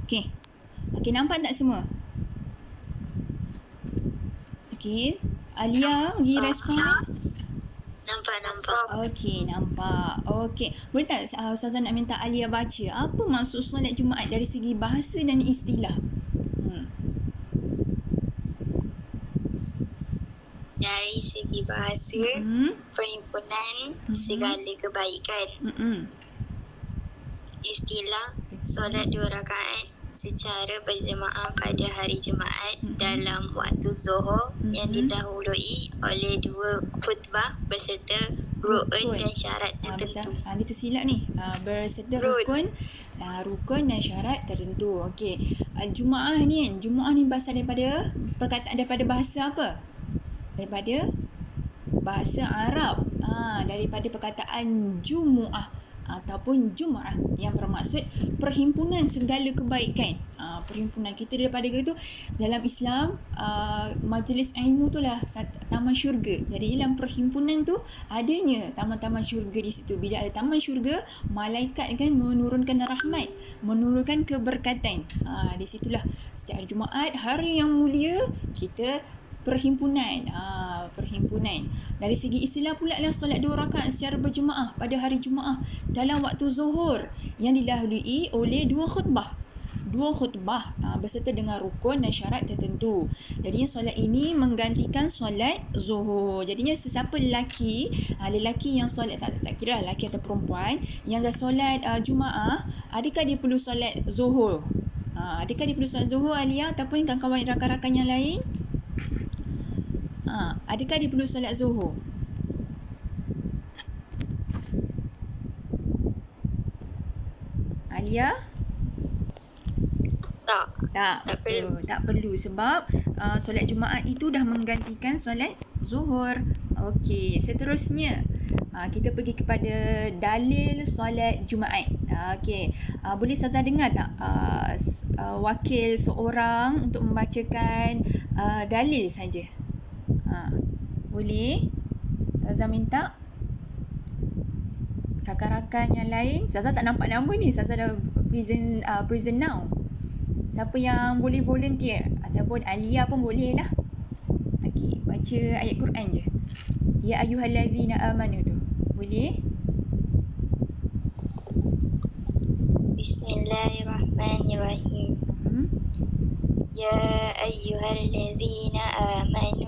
Okey. Okey, nampak tak semua? Okey. Alia bagi respon. Nampak. Okey, nampak. Okey. Boleh tak Ustazah nak minta Alia baca apa maksud solat Jumaat dari segi bahasa dan istilah? Dari segi bahasa, perhimpunan segala kebaikan. Istilah, solat 2 rakaat secara berjemaah pada hari Jumaat dalam waktu Zuhur yang didahului oleh 2 khutbah berserta rukun dan syarat tertentu. Dia tersilap ni. Berserta rukun dan syarat tertentu. Okey. Jumaah ni kan, Jumaah ni berasal daripada perkataan daripada bahasa apa? Daripada bahasa Arab. Daripada perkataan Jumu'ah ataupun Jum'ah yang bermaksud perhimpunan segala kebaikan. Perhimpunan kita daripada itu dalam Islam, majlis ilmu tu lah taman syurga. Jadi dalam perhimpunan tu adanya taman-taman syurga di situ. Bila ada taman syurga, malaikat kan menurunkan rahmat, menurunkan keberkatan. Di situlah setiap hari Jumaat, hari yang mulia, kita perhimpunan. Dari segi istilah pula lah solat 2 rakaat secara berjemaah pada hari Jumaat dalam waktu Zuhur yang didahului oleh 2 khutbah berserta dengan rukun dan syarat tertentu. Jadinya solat ini menggantikan solat Zuhur. Jadinya sesiapa lelaki yang solat, tak kira lelaki atau perempuan yang dah solat Jumaat, adakah dia perlu solat Zuhur? Adakah dia perlu solat Zuhur, Alia ataupun kawan-kawan rakan-rakan yang lain? Adakah dia perlu solat Zuhur? Alia? Tak perlu sebab solat Jumaat itu dah menggantikan solat Zuhur. Okey, seterusnya kita pergi kepada dalil solat Jumaat. Okey, boleh Ustazah dengar tak wakil seorang untuk membacakan dalil saja? Boleh? Ustazah minta rakan-rakan yang lain. Ustazah tak nampak nama ni. Ustazah dah present now. Siapa yang boleh volunteer ataupun Alia pun boleh lah. Okey, baca ayat Quran je. Ya ayyuhallazina amanu tu. Boleh? Bismillahirrahmanirrahim. Ya ayyuhallazina amanu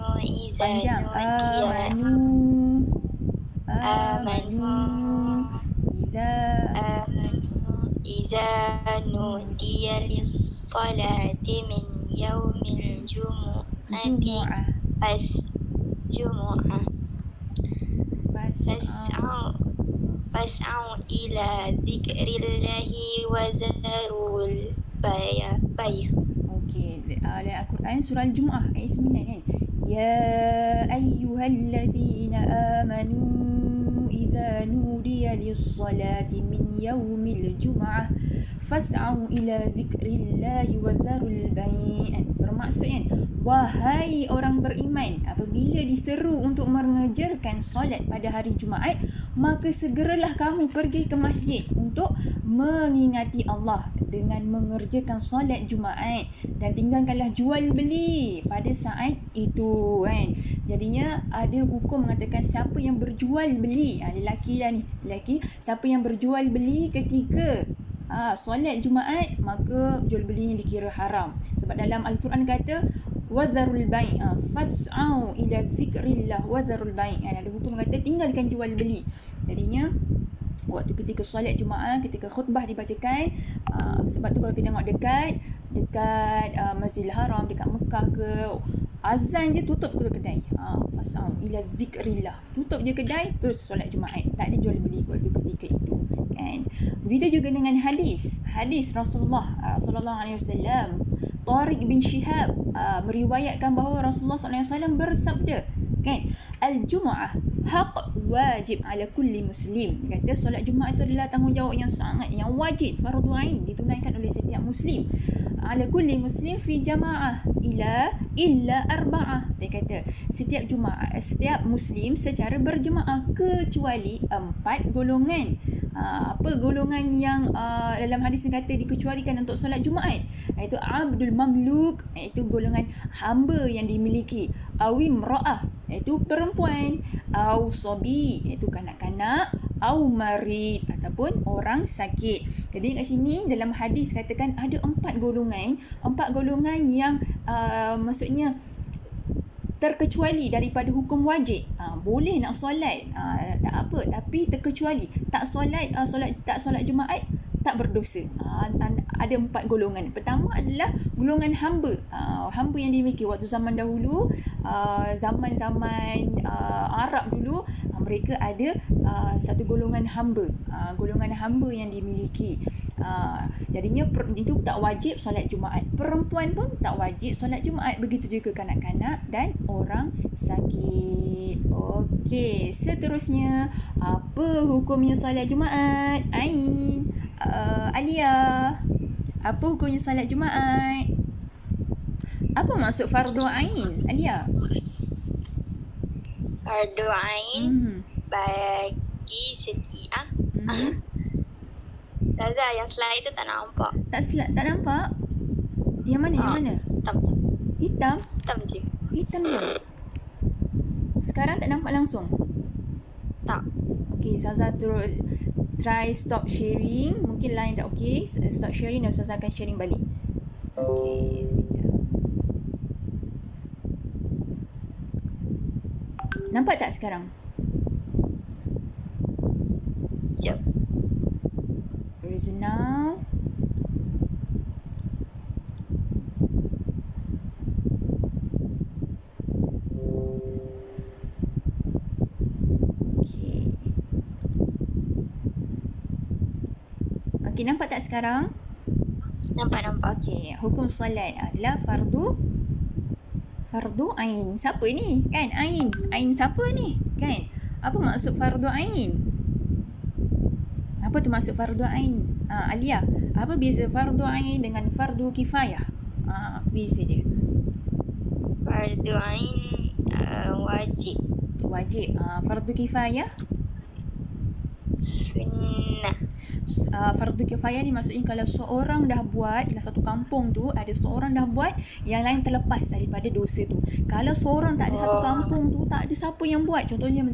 iza nudiya lis-salati min yaumil jumu'ati fas'au ila zikrillahi wa zarul bay'. Okey, ayat Al-Quran surah Al-Jumu'ah ayat 9 kan. Ya ayyuhallazina amanu idza nudiya lis-salati min yaumil jumu'ah fas'au ila zikrillahi wa dharul bay'. Bermaksud kan, wahai orang beriman, apabila diseru untuk mengerjakan solat pada hari Jumaat, maka segeralah kamu pergi ke masjid untuk mengingati Allah dengan mengerjakan solat Jumaat, dan tinggalkanlah jual beli pada saat itu kan. Jadinya ada hukum mengatakan siapa yang berjual beli, lelaki lah ni, siapa yang berjual beli ketika solat Jumaat, maka jual belinya dikira haram. Sebab dalam Al-Quran kata wadharul bai', fas'au ila zikrillah wadharul bai'. Ada hukum kata tinggalkan jual beli. Jadinya waktu ketika solat Jumaat, ketika khutbah dibacakan, sebab tu kalau kita tengok dekat Masjidil Haram, dekat Mekah ke, azan je tutup kedai. Fas'au ila zikrillah, tutup je kedai, terus solat Jumaat. Tak ada jual beli waktu ketika itu kan. Begitu juga dengan hadis Rasulullah sallallahu alaihi wasallam. Tariq bin Shihab meriwayatkan bahawa Rasulullah sallallahu alaihi wasallam bersabda kan, al-jumu'ah haq wajib ala kulli muslim. Dia kata solat Jumaat itu adalah tanggungjawab yang wajib, fardu ain, ditunaikan oleh setiap muslim. Ala kulli muslim fi jama'ah illa arba'ah. Dia kata setiap Jumaat, setiap muslim secara berjemaah kecuali 4 golongan. Apa golongan yang dalam hadis yang kata dikecualikan untuk solat Jumaat? Iaitu abdul mamluk, iaitu golongan hamba yang dimiliki. Awim ra'ah, iaitu perempuan. Au sobi, iaitu kanak-kanak. Au marid, ataupun orang sakit. Jadi kat sini dalam hadis katakan ada 4 golongan yang maksudnya terkecuali daripada hukum wajib. Boleh nak solat, tak apa, tapi terkecuali tak solat, tak solat Jumaat tak berdosa. Ada 4 golongan. Pertama adalah golongan hamba. Hamba yang dimiliki waktu zaman dahulu, zaman-zaman Arab dulu, mereka ada satu golongan hamba. Golongan hamba yang dimiliki. Jadinya itu tak wajib solat Jumaat. Perempuan pun tak wajib solat Jumaat. Begitu juga kanak-kanak dan orang sakit. Okey, seterusnya apa hukumnya solat Jumaat? Ain, Alia, apa hukumnya solat Jumaat? Apa maksud fardu ain, Alia? Fardu ain bagi setiap Saza, yang slide tu tak nampak. Tak nampak? Yang mana? Yang mana? Hitam. Hitam? Hitam je. Hitam je. Sekarang tak nampak langsung? Tak. Okey, Saza terus try stop sharing. Mungkin line tak okey. Stop sharing dan Saza akan sharing balik. Okey, sekejap. Nampak tak sekarang? Sekejap. Now. Okey, nampak tak sekarang? Nampak. Okey, hukum solat adalah fardu ain. Siapa ni? Kan ain. Ain siapa ni? Kan? Apa maksud fardu ain? Apa tu maksud fardu ain? Alia, apa beza fardu ain dengan fardu kifayah? Beza dia. Fardu ain wajib. Wajib. Fardu kifayah? Sunnah. Fardu kifayah ni maksudnya kalau seorang dah buat dalam satu kampung tu, ada seorang dah buat, yang lain terlepas daripada dosa tu. Kalau seorang tak ada satu kampung tu, tak ada siapa yang buat. Contohnya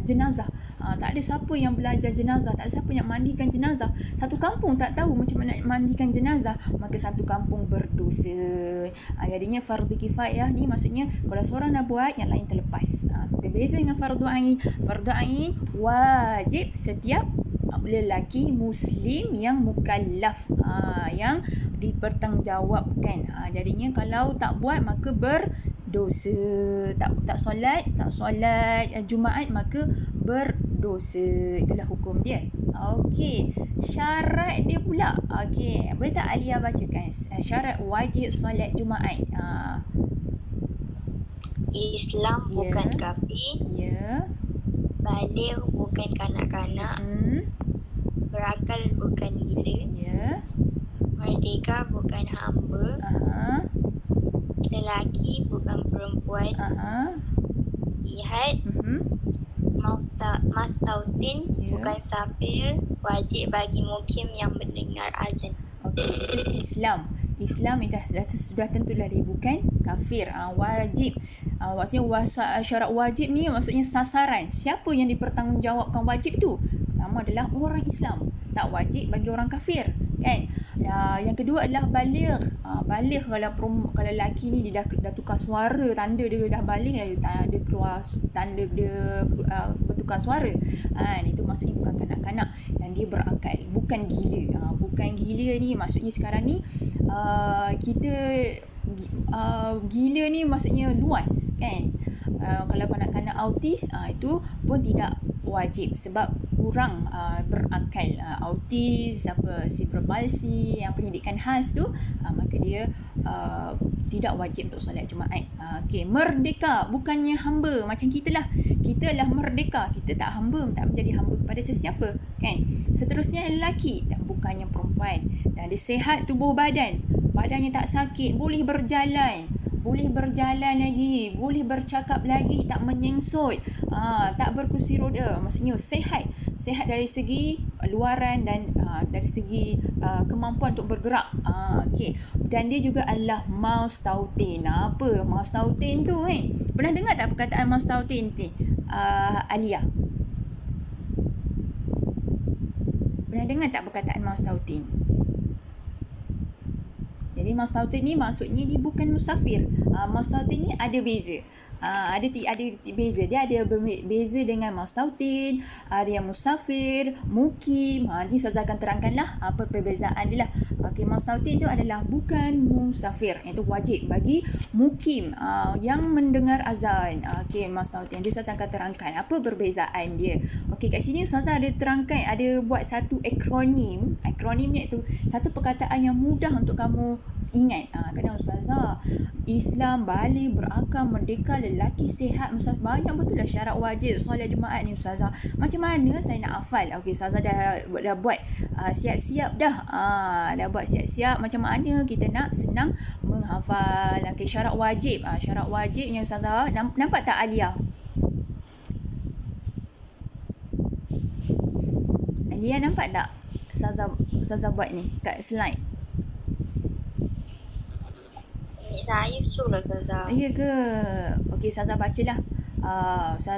jenazah. Tak ada siapa yang belajar jenazah, tak ada siapa yang mandikan jenazah. Satu kampung tak tahu macam mana mandikan jenazah, maka satu kampung berdosa. Jadinya fardu kifayah ni maksudnya kalau seorang dah buat, yang lain terlepas. Berbeza dengan fardu ain. Fardu ain wajib setiap lelaki muslim yang mukallaf, yang dipertanggungjawabkan. Jadinya kalau tak buat maka berdosa. Tak solat Jumaat maka berdosa. Itulah hukum dia. Okey, syarat dia pula. Okey, boleh tak Alia bacakan syarat wajib solat Jumaat? Islam bukan kafir. Ya. Baligh bukan kanak-kanak. Berakal bukan gila. Ya. Merdeka bukan hamba. Lelaki bukan perempuan. Sihat. Mastautin bukan safir. Wajib bagi mukim yang mendengar azan. Okey, itu Islam dah tentulah dia bukan kafir. Wajib. Maksudnya syarat wajib ni maksudnya sasaran. Siapa yang dipertanggungjawabkan wajib tu? Pertama adalah orang Islam. Tak wajib bagi orang kafir, kan? Yang kedua adalah baligh. Baligh kalau lelaki ni dia dah tukar suara, tanda dia dah baligh, dia keluar tanda dia bertukar suara. Itu maksudnya bukan kanak-kanak dan dia berakal, bukan gila. Bukan gila ni maksudnya sekarang ni kita gila ni maksudnya luas, kan? Kalau kanak-kanak autis itu pun tidak wajib sebab kurang berakal. Autis, cerebral palsy, yang pendidikan khas tu, maka dia tidak wajib untuk solat Jumaat. Okey, merdeka bukannya hamba macam kita lah. Kita lah merdeka, kita tak hamba, tak menjadi hamba kepada sesiapa, kan? Seterusnya lelaki dan bukannya perempuan. Dan dia sihat tubuh badannya tak sakit, boleh berjalan lagi, boleh bercakap lagi, tak menyengsut, tak berkursi roda. Maksudnya sihat dari segi luaran dan dari segi kemampuan untuk bergerak. Okey. Dan dia juga adalah mustautin. Apa mustautin tu kan? Pernah dengar tak perkataan mustautin ni? Alia. Pernah dengar tak perkataan mustautin? Jadi mustautin ni maksudnya dia bukan musafir. Mustautin ni ada beza. Ada beza. Dia ada beza dengan mustautin, ada yang musafir, mukim. Nanti Ustazah akan terangkanlah apa perbezaan dia lah. Okey, mustautin tu adalah bukan musafir. Itu wajib bagi mukim yang mendengar azan. Okey, mustautin. Dia Ustazah akan terangkan apa perbezaan dia. Okey, kat sini Ustazah ada terangkan, ada buat satu akronim. Akronimnya itu satu perkataan yang mudah untuk kamu ingat. Kadang Ustazah, Islam, balik, berakal, merdeka, lelaki, sihat, banyak betul lah syarat wajib solat Jumaat ni Ustazah. Macam mana saya nak hafal? Okey, Ustazah dah buat siap-siap dah. Dah buat siap-siap macam mana kita nak senang menghafal. Okey, syarat wajib. Syarat wajib yang Ustazah nampak tak Alia? Alia nampak tak? Ustazah buat ni kat slide. Saya suruh Ustazah. Ya ke? Okey, Ustazah bacalah.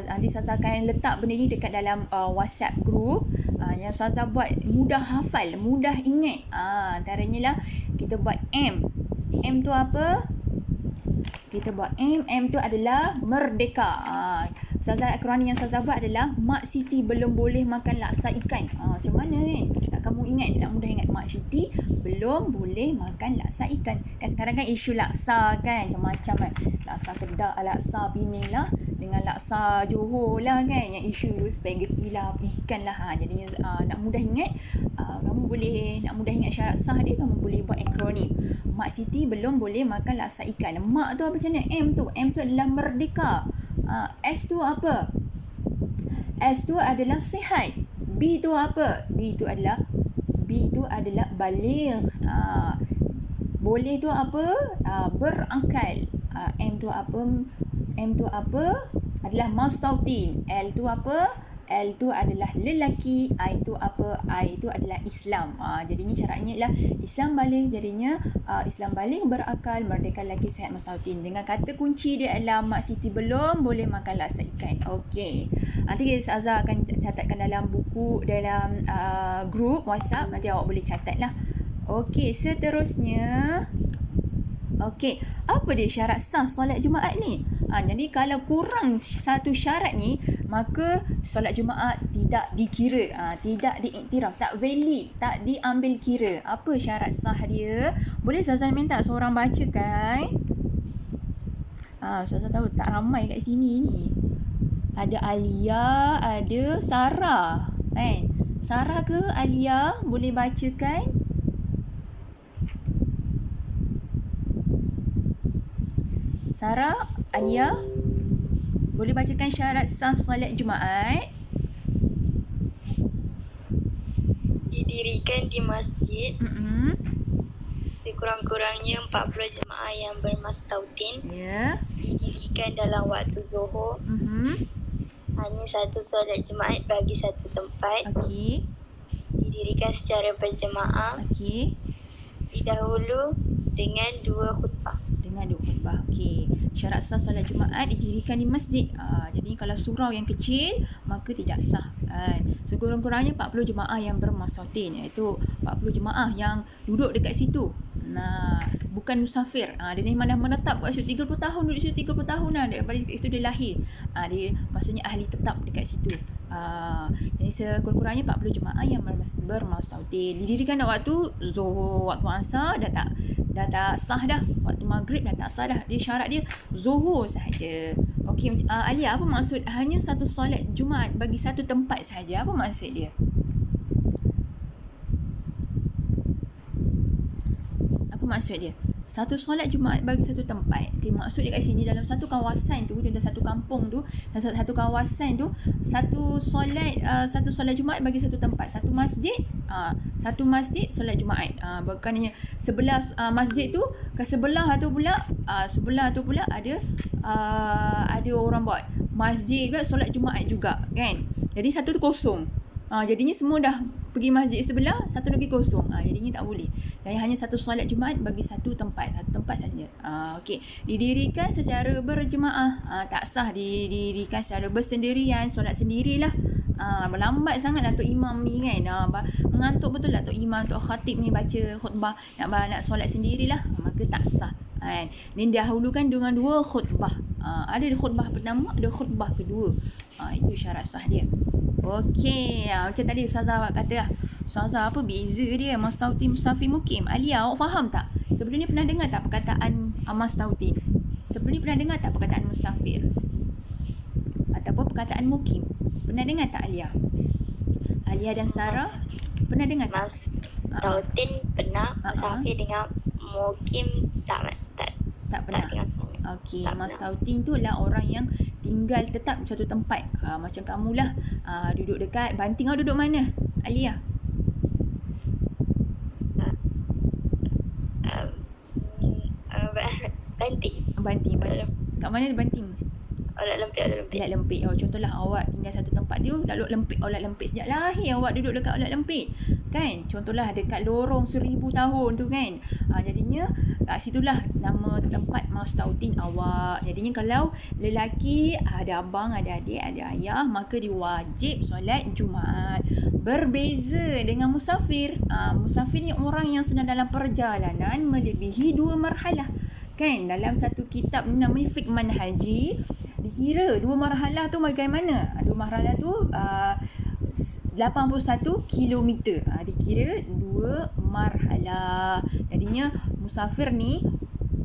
Nanti Ustazah akan letak benda ni dekat dalam WhatsApp group. Yang Ustazah buat mudah hafal, mudah ingat. Antaranya lah kita buat M. M tu apa? Kita buat M. M tu adalah merdeka. Ustazah akronim yang Ustazah buat adalah Mak Siti belum boleh makan laksa ikan. Macam mana kan? Nak kamu ingat, nak mudah ingat. Mak Siti belum boleh makan laksa ikan. Kan sekarang kan isu laksa kan macam-macam kan. Laksa Kedah, laksa Penang lah dengan laksa Johor lah kan. Yang isu spaghetti lah, ikan lah. Jadinya nak mudah ingat, kamu boleh, nak mudah ingat syarat sah dia, kamu boleh buat akronim. Mak Siti belum boleh makan laksa ikan. Mak tu apa macam mana? M tu adalah merdeka. S tu apa? S tu adalah sihat. B tu apa? B tu adalah baligh. Boleh tu apa? Berakal. M tu apa? Adalah mustautin. L tu apa? L tu adalah lelaki. I tu apa? I tu adalah Islam. Jadinya syaratnya ialah Islam baligh. Jadinya Islam baligh, berakal, merdeka, lelaki, sihat, mustautin. Dengan kata kunci dia adalah Mak Siti belum boleh makan laksa ikan. Okey. Nanti Ustazah akan catatkan dalam buku, dalam group WhatsApp. Nanti awak boleh catat lah. Okey, seterusnya. Okey, apa dia syarat sah solat Jumaat ni? Jadi kalau kurang satu syarat ni, maka solat Jumaat tidak dikira, tidak diiktiraf, tak valid, tak diambil kira. Apa syarat sah dia? Boleh Ustazah minta seorang bacakan? Ustazah tahu tak ramai kat sini ni. Ada Alia, ada Sarah. Sarah ke Alia? Boleh bacakan? Sarah, Alia, boleh bacakan syarat sah solat Jumaat? Didirikan di masjid. Sekurang-kurangnya 40 jemaah yang bermustautin. Ya. Didirikan dalam waktu Zuhur. Hanya satu solat Jumaat bagi satu tempat. Okey. Didirikan secara berjemaah. Okey. Didahulu dengan 2 khutbah. Dengan 2 khutbah. Okey. Syarat sah solat Jumaat didirikan di masjid. Jadi kalau surau yang kecil, maka tidak sah. Sekurang-kurangnya 40 jemaah yang bermustautin, iaitu 40 jemaah yang duduk dekat situ. Bukan musafir. Dia memang dah menetap kat situ 30 tahun, duduk situ 30 tahun dah. Daripada situ dia lahir. Dia maksudnya ahli tetap dekat situ. Jadi sekurang-kurangnya 40 jemaah yang bermustautin. Didirikan dah waktu Zuhur, waktu Asar dah tak sah dah. Waktu Maghrib dah tak sah dah. Dia syarat dia Zuhur sahaja. Okey, Alia, apa maksud hanya satu solat Jumaat bagi satu tempat sahaja? Apa maksud dia? Apa maksud dia? Satu solat Jumaat bagi satu tempat. Okay, maksud dia kat sini dalam satu kawasan tu, contoh satu kampung tu, satu kawasan tu, satu solat Jumaat bagi satu tempat. Satu masjid solat Jumaat. Bukannya sebelah masjid tu, ke sebelah tu pula ada orang buat masjid pula solat Jumaat juga kan. Jadi satu tu kosong. Jadinya semua dah pergi masjid sebelah, satu lagi kosong. Jadinya tak boleh. Dan hanya satu solat Jumaat bagi satu tempat saja. Okey, didirikan secara berjemaah. Tak sah didirikan secara bersendirian, solat sendirilah. Lambat sangatlah Tok Imam ni kan. Mengantuk betul lah Tok Imam, Tok Khatib ni baca khutbah, nak solat sendirilah. Maka tak sah. Dan dahulukan dengan 2 khutbah. Ada khutbah pertama, ada khutbah kedua. Itu syarat sah dia. Okey, macam tadi Ustazah kata lah. Ustazah, apa beza dia Mastautin, Musafir, Mukim? Alia, awak faham tak? Sebelum ni pernah dengar tak perkataan Mastautin? Sebelum ni pernah dengar tak perkataan Musafir? Ataupun perkataan Mukim? Pernah dengar tak Alia? Alia dan Sarah pernah dengar tak? Mastautin pernah, Musafir dengan Mukim tak pernah. Okey, Mastautin tu lah orang yang tinggal tetap satu tempat. Macam kamulah, duduk dekat Banting. Awak duduk mana, Alia? Banting. Kat mana Banting? Olat Lempit. Contohlah awak tinggal satu tempat dia, Olat Lempit sejak lahir awak duduk dekat Olat Lempit. Kan? Contohlah dekat lorong 1000 tahun tu kan. Jadinya kat situlah nama tempat Mastautin awak. Jadinya kalau lelaki, ada abang, ada adik, ada ayah, maka dia wajib solat Jumaat. Berbeza dengan musafir. Musafir ni orang yang sedang dalam perjalanan melebihi 2 marhalah. Kan? Dalam satu kitab ni namanya Fiqh Manhaji, dikira 2 marhalah tu bagaimana? 2 marhalah tu 81 kilometer. Dikira 2 marhalah. Jadinya musafir ni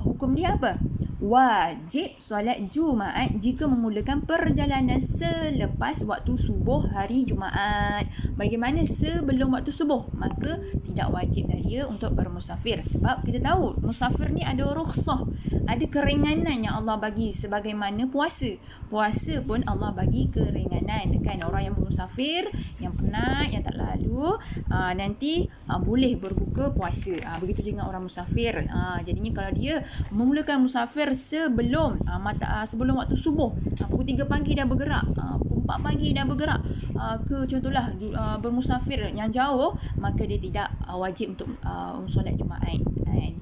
hukum dia apa? Wajib solat Jumaat jika memulakan perjalanan selepas waktu subuh hari Jumaat. Bagaimana sebelum waktu subuh? Maka tidak wajiblah dia untuk bermusafir. Sebab kita tahu musafir ni ada rukhsah, ada keringanan yang Allah bagi, sebagaimana puasa. Puasa pun Allah bagi keringanan. Kan, orang yang bermusafir, yang penat, yang tak lalu, nanti boleh berbuka puasa. Begitu juga orang musafir. Jadinya kalau dia memulakan musafir sebelum sebelum waktu subuh, pukul 3 pagi dah bergerak, pukul 4 pagi dah bergerak ke contohlah bermusafir yang jauh, maka dia tidak wajib untuk solat Jumaat.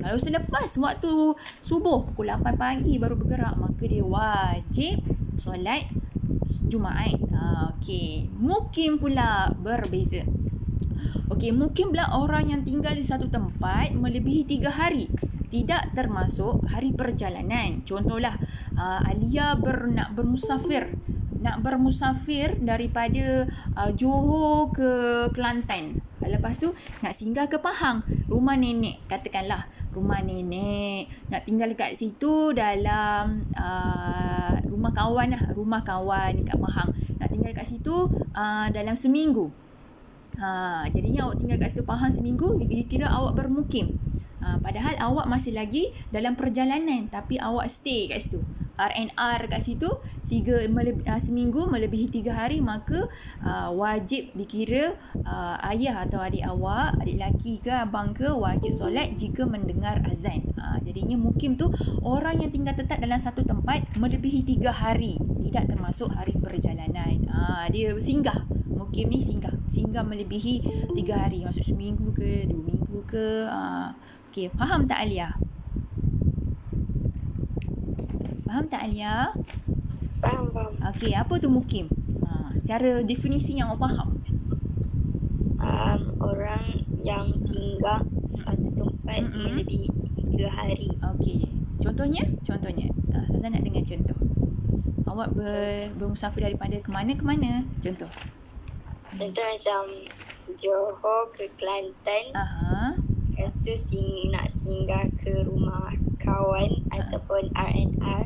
Kalau selepas waktu subuh pukul 8 pagi baru bergerak, maka dia wajib solat Jumaat. Okey, Mukim pula berbeza. Okey, Mukim pula orang yang tinggal di satu tempat melebihi 3 hari, tidak termasuk hari perjalanan. Contohlah, Alia nak bermusafir daripada Johor ke Kelantan. Lepas tu nak singgah ke Pahang, rumah nenek, katakanlah rumah nenek, nak tinggal dekat situ dalam rumah kawan dekat Pahang, nak tinggal dekat situ dalam seminggu. Jadinya awak tinggal kat situ Pahang seminggu, dikira awak bermukim. Padahal awak masih lagi dalam perjalanan, tapi awak stay kat situ, R&R kat situ seminggu melebihi 3 hari, maka wajib dikira ayah atau adik awak, adik lelaki ke abang ke, wajib solat jika mendengar azan. Jadinya mukim tu orang yang tinggal tetap dalam satu tempat melebihi 3 hari, tidak termasuk hari perjalanan. Dia singgah. Mukim ni singgah melebihi 3 hari, maksud seminggu ke 2 minggu ke. Okey, faham tak Alia? Faham tak Alia? Faham. Okey, apa tu mukim? Secara definisi yang awak faham. Orang yang singgah satu tempat melebihi 3 hari. Okey, contohnya, Ustazah nak dengar contoh. Awak bermusafir daripada ke mana? Contoh macam Johor ke Kelantan. Lepas tu nak singgah ke rumah kawan ataupun R&R.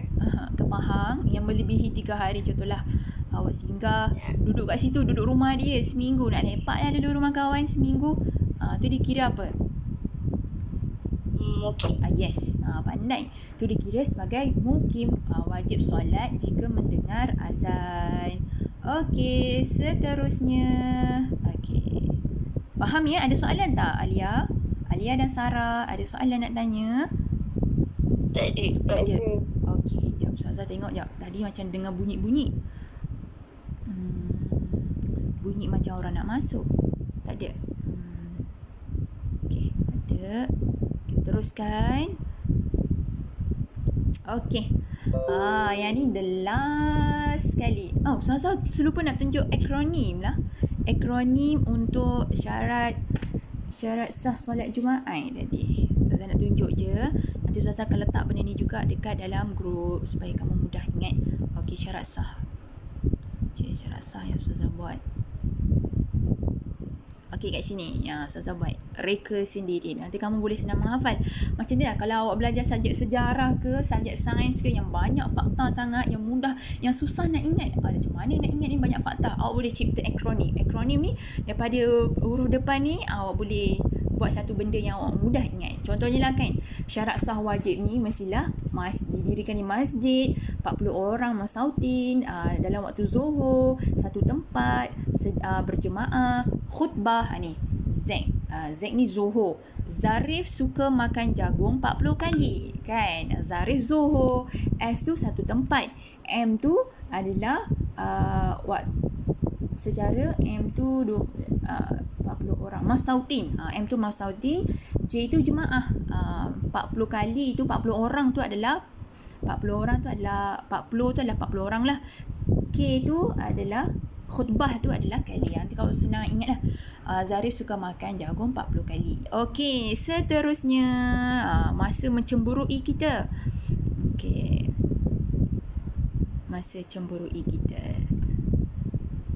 Ke Pahang yang melebihi 3 hari. Contohlah awak singgah, duduk kat situ, duduk rumah dia seminggu, nak lepak lah duduk rumah kawan seminggu. Tu dikira apa? Mukim. Yes, pandai. Tu dikira sebagai mukim. Wajib solat jika mendengar azan. Okey, seterusnya. Okey, faham ya? Ada soalan tak Alia? Alia dan Sarah ada soalan nak tanya? Tak ada. Okey, jap Ustazah tengok jap. Tadi macam dengar bunyi. Bunyi macam orang nak masuk. Tak ada. Ya. Kita teruskan. Okey. Yang ni the last kali. Ustazah lupa nak tunjuk akronim lah. Akronim untuk syarat sah solat Jumaat tadi. Ustazah nak tunjuk je. Nanti Ustazah akan letak benda ni juga dekat dalam grup supaya kamu mudah ingat. Okey, syarat sah. Syarat sah yang Ustazah buat. Okey, kat sini. Ya, Ustazah buat reka sendiri. Nanti kamu boleh senang menghafal. Macam ni lah, kalau awak belajar subjek sejarah ke, subjek sains ke, yang banyak fakta sangat, yang mudah, yang susah nak ingat. Macam mana nak ingat ni banyak fakta? Awak boleh cipta akronim. Akronim ni, daripada huruf depan ni, awak boleh buat satu benda yang awak mudah ingat. Contohnya lah kan, syarat sah wajib ni mestilah didirikan di masjid, 40 orang masautin, dalam waktu zuhur, satu tempat, berjemaah, khutbah. Ni Z. Z ni zuhur. Zarif suka makan jagung 40 kali. Kan? Zarif zuhur. S tu satu tempat. M tu adalah secara M tu 40 orang. Mastautin. M tu mastautin. J tu jemaah. 40 kali tu 40 orang tu adalah 40 orang lah. K tu adalah khutbah tu adalah kali. Nanti kalau senang ingat lah. Zarif suka makan jagung 40 kali. Okey, seterusnya masa mencemburui kita. Okey. Masa cemburui kita.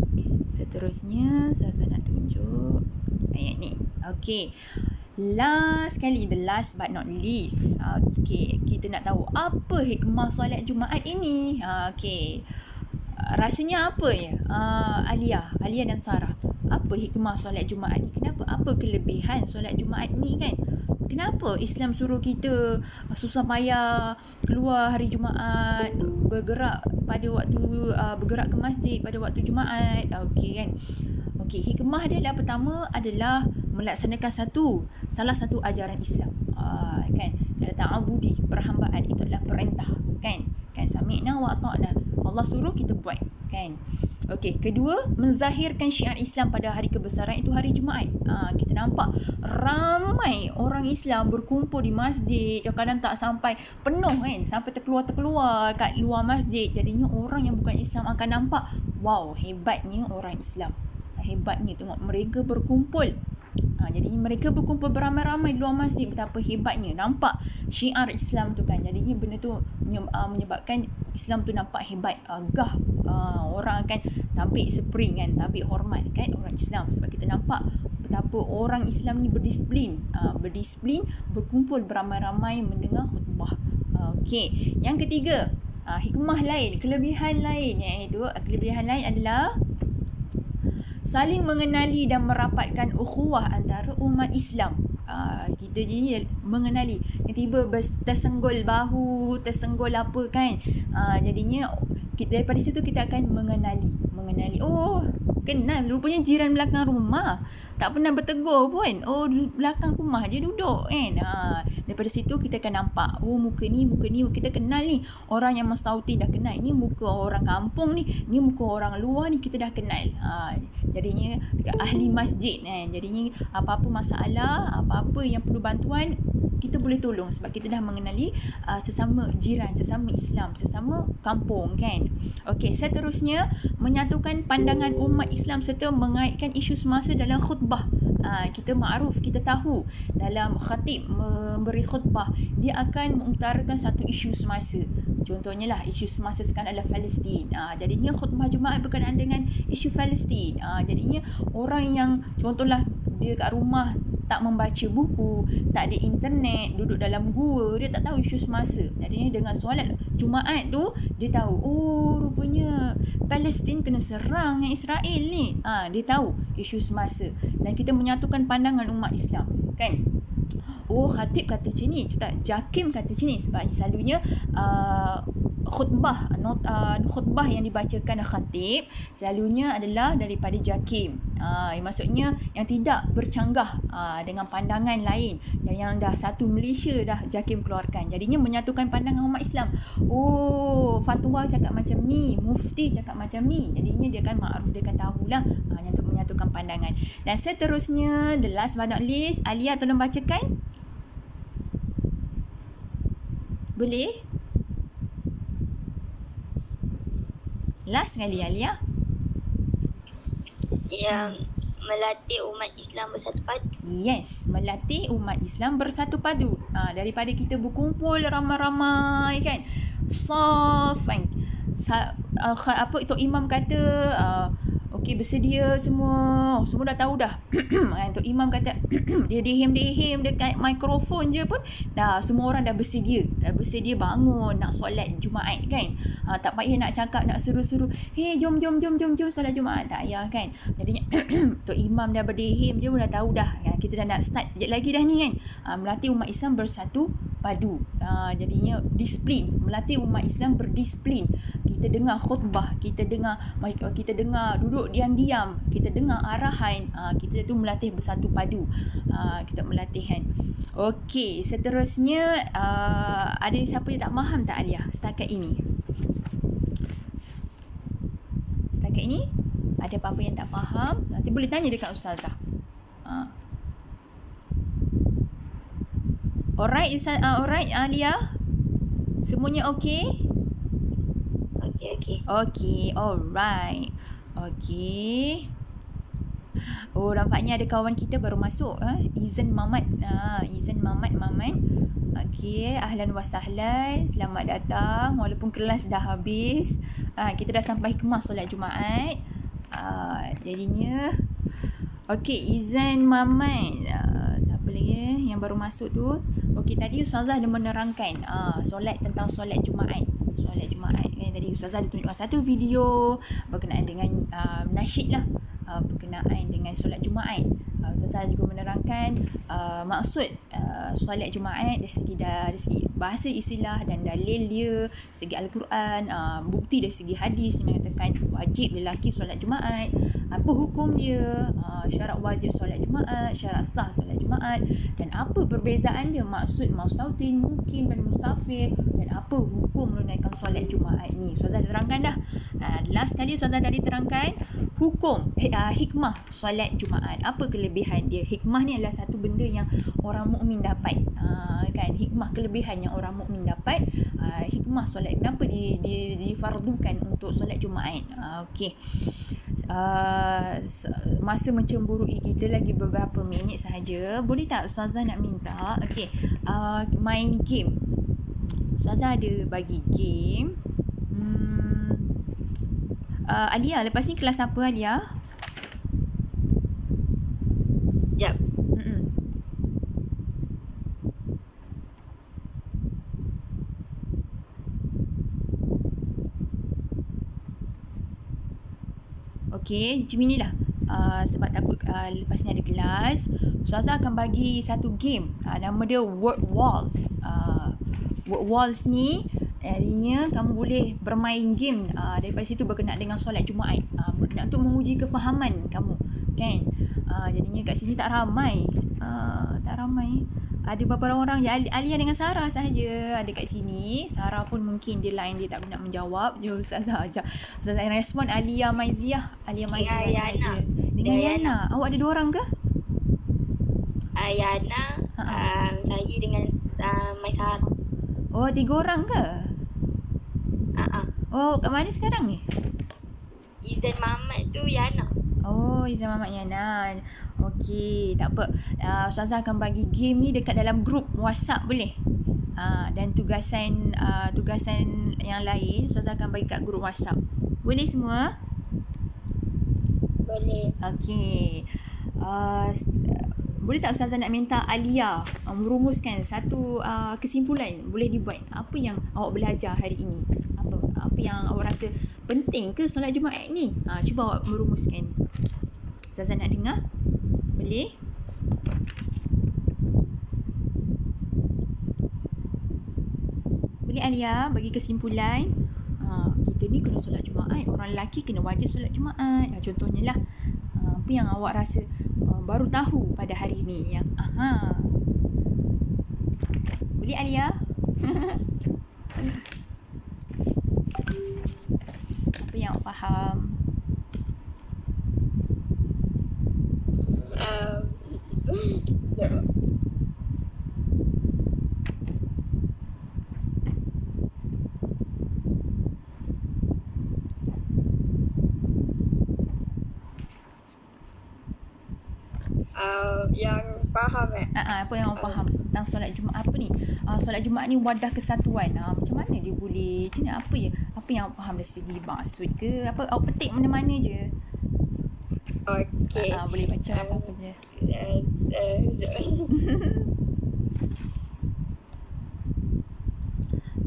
Okay. Seterusnya saya nak tunjuk ayat ni. Okey. Last kali, the last but not least. Okey, kita nak tahu apa hikmah solat Jumaat ini. Okey. Rasanya apa ya? Alia dan Sarah. Apa hikmah solat Jumaat ni? Kenapa? Apa kelebihan solat Jumaat ni kan? Kenapa Islam suruh kita susah payah keluar hari Jumaat, bergerak pada waktu bergerak ke masjid pada waktu Jumaat? Okey kan? Okey, hikmah dia adalah pertama adalah melaksanakan salah satu ajaran Islam. Kan? Ada ta'abudi, perhambaan, itu adalah perintah, kan? Kan sami'na wa ata'na. Allah suruh kita buat, kan? Okey, kedua, menzahirkan syiar Islam pada hari kebesaran itu hari Jumaat. Kita nampak ramai orang Islam berkumpul di masjid, kadang-kadang tak sampai penuh kan, sampai terkeluar kat luar masjid. Jadinya orang yang bukan Islam akan nampak, wow, hebatnya orang Islam. Hebatnya tengok mereka berkumpul. Jadinya mereka berkumpul beramai-ramai di luar masjid, betapa hebatnya. Nampak syiar Islam tu kan. Jadinya benda tu menyebabkan Islam tu nampak hebat, gah. Orang akan tabik spring kan, tabik hormat kan orang Islam, sebab kita nampak betapa orang Islam ni berdisiplin, berkumpul beramai-ramai mendengar khutbah. Okey, yang ketiga, hikmah lain, kelebihan lain, iaitu kelebihan lain adalah saling mengenali dan merapatkan ukhuwah antara umat Islam. Kita jadi mengenali, tiba tersenggol bahu, tersenggol apa kan. Jadinya daripada situ kita akan mengenali. Oh, kenal, rupanya jiran belakang rumah. Tak pernah bertegur pun. Oh, belakang rumah je duduk kan. Daripada situ kita akan nampak, oh muka ni kita kenal ni. Orang yang mastautin dah kenal. Ni muka orang kampung ni muka orang luar ni kita dah kenal. Jadinya ahli masjid kan. Jadinya apa-apa masalah, apa-apa yang perlu bantuan, kita boleh tolong sebab kita dah mengenali sesama jiran, sesama Islam, sesama kampung kan. Okey, seterusnya menyatukan pandangan umat Islam serta mengaitkan isu semasa dalam khutbah. Kita makruf, kita tahu dalam khatib memberi khutbah, dia akan mengutarakan satu isu semasa. Contohnya lah, isu semasa sekarang adalah Palestin. Jadinya khutbah Jumaat berkenaan dengan isu Palestin. Jadinya orang yang contohlah dia kat rumah tak membaca buku, tak ada internet, duduk dalam gua, dia tak tahu isu semasa. Jadinya dengan solat Jumaat tu, dia tahu, oh rupanya Palestin kena serang dengan Israel ni. Dia tahu isu semasa. Dan kita menyatukan pandangan umat Islam, kan? Oh, khatib kata macam ni, Jakim kata macam ni. Sebab selalunya khutbah yang dibacakan khatib selalunya adalah daripada Jakim. Maksudnya yang tidak bercanggah dengan pandangan lain, yang dah satu Malaysia dah Jakim keluarkan. Jadinya menyatukan pandangan umat Islam. Oh, fatwa cakap macam ni, mufti cakap macam ni. Jadinya dia akan makruf, dia akan tahulah untuk menyatukan pandangan. Dan seterusnya, the last but not least, Alia tolong bacakan. Boleh? Last sekali Alia. Yang melatih umat Islam bersatu padu. Yes, melatih umat Islam bersatu padu. Daripada kita berkumpul ramai-ramai kan. Saf kan. Apa itu imam kata okey bersedia semua. Semua dah tahu dah. Tok imam kata dia dihim dekat mikrofon je pun dah semua orang dah bersedia bangun nak solat Jumaat kan. Tak payah nak cakap nak suruh-suruh, "Hey jom solat Jumaat." Tak payah kan. Jadinya tok imam dah berdihim je pun dah tahu dah. Kita dah nak start sekejap lagi dah ni kan. Melatih umat Islam bersatu padu. Jadinya disiplin, melatih umat Islam berdisiplin. Kita dengar khutbah, kita dengar duduk diam-diam, kita dengar arahan, kita tu melatih bersatu padu. Kita melatih kan. Okey, seterusnya ada siapa yang tak faham tak Alia setakat ini? Setakat ini ada apa-apa yang tak faham? Nanti boleh tanya dekat Ustazah. Alright Alia. Semuanya okey? Okey, alright. Okey. Oh, nampaknya ada kawan kita baru masuk. Izan Mamat. Izan Mamat. Okey, ahlan wa sahlan. Selamat datang. Walaupun kelas dah habis. Kita dah sampai hikmah solat Jumaat. Jadinya okey, Izan Mamat. Siapa lagi yang baru masuk tu? Okey, tadi Ustazah ada menerangkan tentang solat Jumaat. Solat Jumaat kan, tadi Ustazah ada tunjukkan satu video berkenaan dengan nasyid lah, berkenaan dengan solat Jumaat. Ustazah juga menerangkan maksud solat Jumaat dari segi bahasa istilah dan dalil dia, segi Al-Quran, bukti dari segi hadis yang mengatakan wajib lelaki solat Jumaat, apa hukum dia, syarat wajib solat Jumaat, syarat sah solat Jumaat, dan apa perbezaan dia maksud mustautin, mukim dan musafir, dan apa hukum menunaikan solat Jumaat ni. Ustazah terangkan dah. Last kali Ustazah tadi terangkan hukum hikmah solat Jumaat. Apa kelebihan dia? Hikmah ni adalah satu benda yang orang mukmin dapat. Kan, hikmah kelebihan yang orang mukmin dapat. Hikmah solat, kenapa difardukan untuk solat Jumaat? Okey. Masa mencemburui kita lagi beberapa minit sahaja. Boleh tak Ustazah nak minta main game? Ustazah ada bagi game. Alia, lepas ni kelas apa Alia? Sekejap. Okey, macam inilah. Sebab takut lepas ni ada kelas, Ustazah akan bagi satu game. Nama dia Word Walls. Word Walls ni artinya kamu boleh bermain game daripada situ berkenaan dengan solat Jumaat, untuk menguji kefahaman kamu kan. Jadinya kat sini tak ramai. Ada beberapa orang yang Alia dengan Sarah sahaja ada kat sini. Sarah pun mungkin dia line, dia tak nak menjawab. Ustazah ajak. Ustazah yang respon Alia Maiziah Yana. Dengan Yana. Awak ada 2 orang ke? Yana, saya dengan Maisarah. Oh, 3 orang ke? Oh, kat mana sekarang ni? Izan Mamat tu Yana. Oh, Izan Mamat Yana. Okey, tak apa. Ustazah akan bagi game ni dekat dalam grup WhatsApp, boleh? Dan tugasan yang lain Ustazah akan bagi kat grup WhatsApp. Boleh semua? Boleh. Okey. Boleh tak Ustazah nak minta Alia merumuskan satu kesimpulan, boleh dibuat. Apa yang awak belajar hari ini? Apa yang awak rasa penting ke solat Jumaat ni? Cuba awak merumuskan. Ustazah nak dengar? Boleh? Boleh Alia bagi kesimpulan? Kita ni kena solat Jumaat. Orang lelaki kena wajib solat Jumaat. Contohnya lah. Apa yang awak rasa baru tahu pada hari ni yang boleh Alia? Apa yang awak faham? apa yang awak faham tentang solat Jumaat apa ni? Solat Jumaat ni wadah kesatuan. Macam mana dia boleh? Macam mana apa yang awak faham dari segi maksud ke? Apa awak petik mana-mana je? Okey. Boleh baca apa-apa je.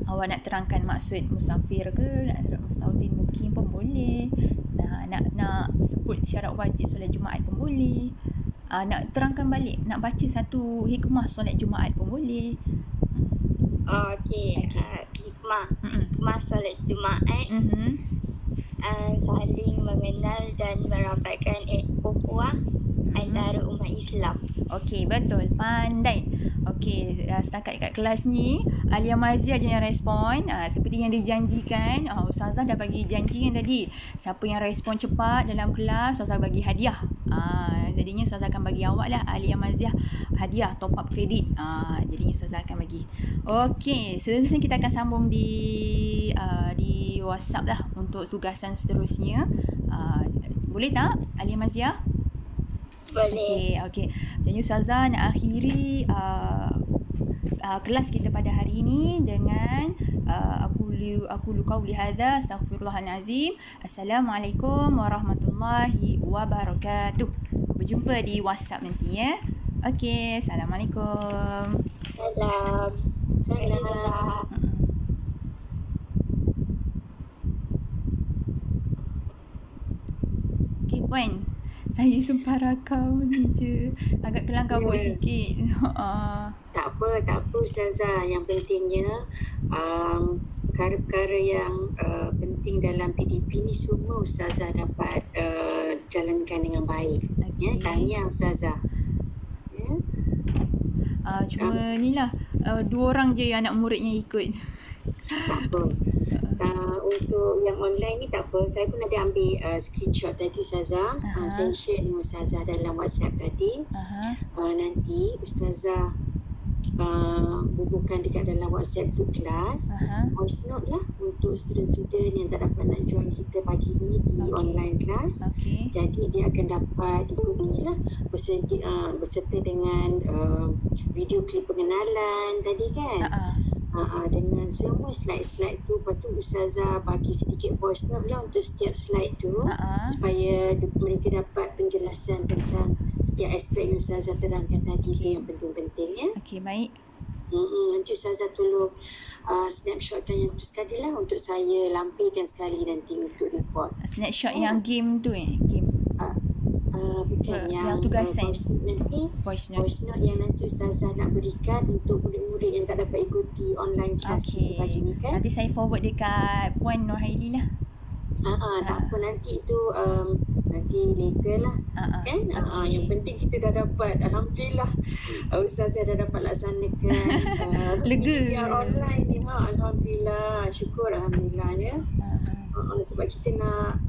Awak nak terangkan maksud musafir ke, nak terangkan mustautin mukim pun boleh. Nak sebut syarat wajib solat Jumaat pun boleh. Nak terangkan balik, nak baca satu hikmah solat Jumaat pun boleh. Okey. Hikmah solat Jumaat. Saling mengenal dan merapatkan ukhuwah antara umat Islam. Okey, betul. Pandai. Okey, setakat kat kelas ni, Alia Mazia je yang respon. Seperti yang dijanjikan, Ustazah dah bagi janji kan tadi. Siapa yang respon cepat dalam kelas, Ustazah bagi hadiah. Jadinya Ustazah akan bagi awak lah, Alia Mazia, hadiah top up kredit. Jadinya Ustazah akan bagi. Okey, seterusnya kita akan sambung di WhatsApp lah untuk tugasan seterusnya. Boleh tak, Alia Mazia? Boleh. Okey. Jadi Ustazah nak akhiri kelas kita pada hari ini dengan aku qauli hadza astaghfirullahal azim. Assalamualaikum warahmatullahi wabarakatuh. Berjumpa di WhatsApp nanti ya. Okey, assalamualaikum. Salam. Okey, Puan. Saya sumpah rakam ni je. Agak kelang kabut sikit. Tak apa Ustazah. Yang pentingnya perkara-perkara yang penting dalam PDP ni semua Ustazah dapat jalankan dengan baik. Ya, tahniah Ustazah. Ya. Cuma ni lah 2 orang je anak muridnya ikut. Tak apa. Untuk yang online ni tak apa. Saya pun ada ambil screenshot tadi Ustazah. Saya share dengan Ustazah dalam WhatsApp tadi. Nanti Ustazah bubuhkan dekat dalam WhatsApp tu kelas. Voice note lah untuk student-student yang tak dapat nak join kita pagi ni di online class. Jadi dia akan dapat ikuti lah berserta dengan video klip pengenalan tadi kan. Dengan semua slide-slide tu. Lepas tu Ustazah bagi sedikit voice note lah untuk setiap slide tu, supaya mereka dapat penjelasan tentang setiap aspek yang Ustazah terangkan tadi tu yang penting-penting ya. Okey, baik. Nanti Ustazah tolong snapshotkan yang tu sekali lah untuk saya lampirkan sekali nanti untuk report. Snapshot yang game tu game. Bukan yang tugasan nanti voice note yang nanti Ustazah nak berikan untuk murid-murid yang tak dapat ikuti online class pagi ni kan. Nanti saya forward dekat Puan Nurhaili lah. Tak apa, nanti tu nanti later lah kan. Yang penting kita dah dapat, alhamdulillah Ustazah dah dapat laksanakan lega online ni. Alhamdulillah, syukur alhamdulillah ya. Sebab kita nak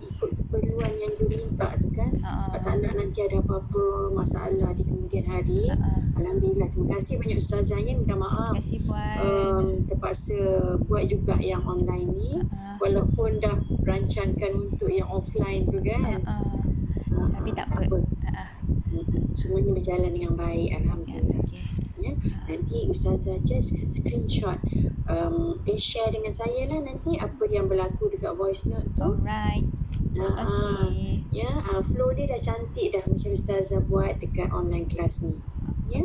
ikut keperluan yang dia minta tu kan. Sebab tak nak nanti ada apa-apa masalah di kemudian hari. Alhamdulillah, terima kasih banyak Ustazah ya. Minta maaf, terima kasih Puan, terpaksa buat juga yang online ni, walaupun dah rancangkan untuk yang offline tu kan. Tapi tak apa. Semuanya berjalan dengan baik alhamdulillah. Ya. Nanti Ustazah just screenshot share dengan saya lah nanti apa yang berlaku dekat voice note tu. Alright. Ya, flow dia dah cantik dah macam Ustazah buat dekat online class ni. Ya.